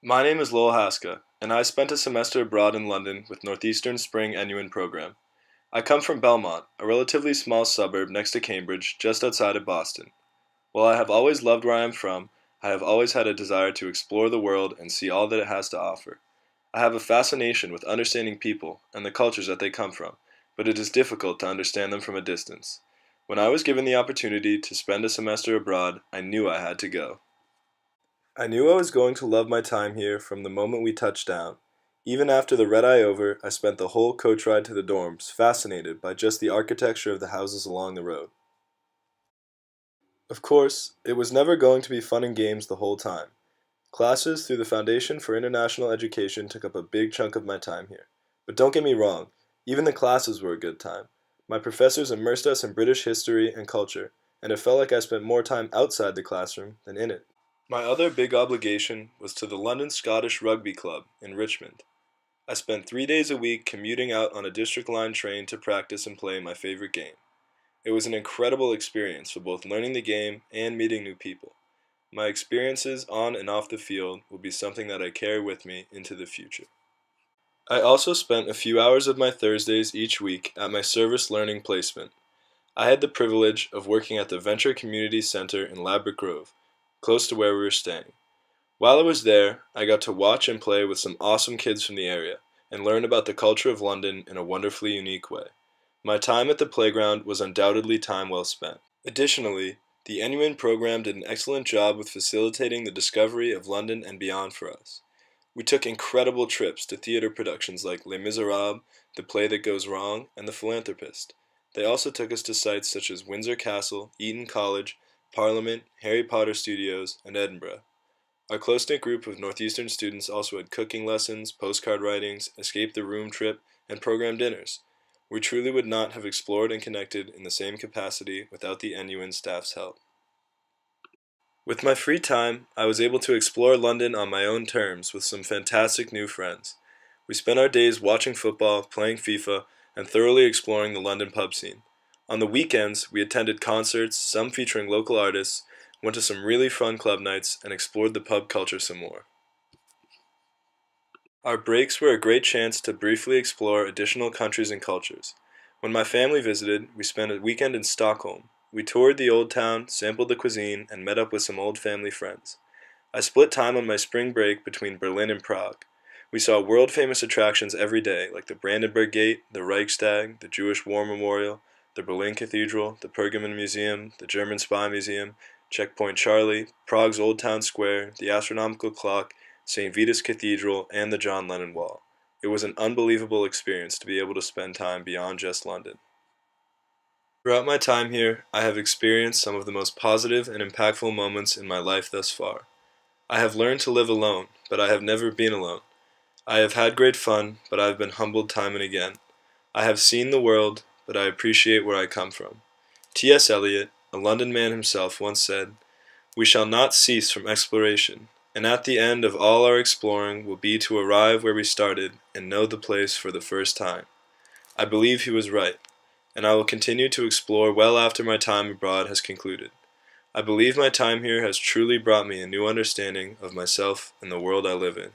My name is Lowell Haska, and I spent a semester abroad in London with Northeastern Spring NUin program. I come from Belmont, a relatively small suburb next to Cambridge, just outside of Boston. While I have always loved where I am from, I have always had a desire to explore the world and see all that it has to offer. I have a fascination with understanding people and the cultures that they come from, but it is difficult to understand them from a distance. When I was given the opportunity to spend a semester abroad, I knew I had to go. I knew I was going to love my time here from the moment we touched down. Even after the red-eye over, I spent the whole coach ride to the dorms, fascinated by just the architecture of the houses along the road. Of course, it was never going to be fun and games the whole time. Classes through the Foundation for International Education took up a big chunk of my time here. But don't get me wrong, even the classes were a good time. My professors immersed us in British history and culture, and it felt like I spent more time outside the classroom than in it. My other big obligation was to the London Scottish Rugby Club in Richmond. I spent 3 days a week commuting out on a district line train to practice and play my favorite game. It was an incredible experience for both learning the game and meeting new people. My experiences on and off the field will be something that I carry with me into the future. I also spent a few hours of my Thursdays each week at my service learning placement. I had the privilege of working at the Venture Community Center in Ladbroke Grove, close to where we were staying. While I was there, I got to watch and play with some awesome kids from the area and learn about the culture of London in a wonderfully unique way. My time at the playground was undoubtedly time well spent. Additionally, the NUin program did an excellent job with facilitating the discovery of London and beyond for us. We took incredible trips to theater productions like Les Miserables, The Play That Goes Wrong, and The Philanthropist. They also took us to sites such as Windsor Castle, Eton College, Parliament, Harry Potter Studios, and Edinburgh. Our close-knit group of Northeastern students also had cooking lessons, postcard writings, escape the room trip, and program dinners. We truly would not have explored and connected in the same capacity without the NUin staff's help. With my free time, I was able to explore London on my own terms with some fantastic new friends. We spent our days watching football, playing FIFA, and thoroughly exploring the London pub scene. On the weekends, we attended concerts, some featuring local artists, went to some really fun club nights, and explored the pub culture some more. Our breaks were a great chance to briefly explore additional countries and cultures. When my family visited, we spent a weekend in Stockholm. We toured the old town, sampled the cuisine, and met up with some old family friends. I split time on my spring break between Berlin and Prague. We saw world-famous attractions every day, like the Brandenburg Gate, the Reichstag, the Jewish War Memorial, the Berlin Cathedral, the Pergamon Museum, the German Spy Museum, Checkpoint Charlie, Prague's Old Town Square, the Astronomical Clock, St. Vitus Cathedral, and the John Lennon Wall. It was an unbelievable experience to be able to spend time beyond just London. Throughout my time here, I have experienced some of the most positive and impactful moments in my life thus far. I have learned to live alone, but I have never been alone. I have had great fun, but I have been humbled time and again. I have seen the world, but I appreciate where I come from. T.S. Eliot, a London man himself, once said, "We shall not cease from exploration, and at the end of all our exploring will be to arrive where we started and know the place for the first time." I believe he was right, and I will continue to explore well after my time abroad has concluded. I believe my time here has truly brought me a new understanding of myself and the world I live in.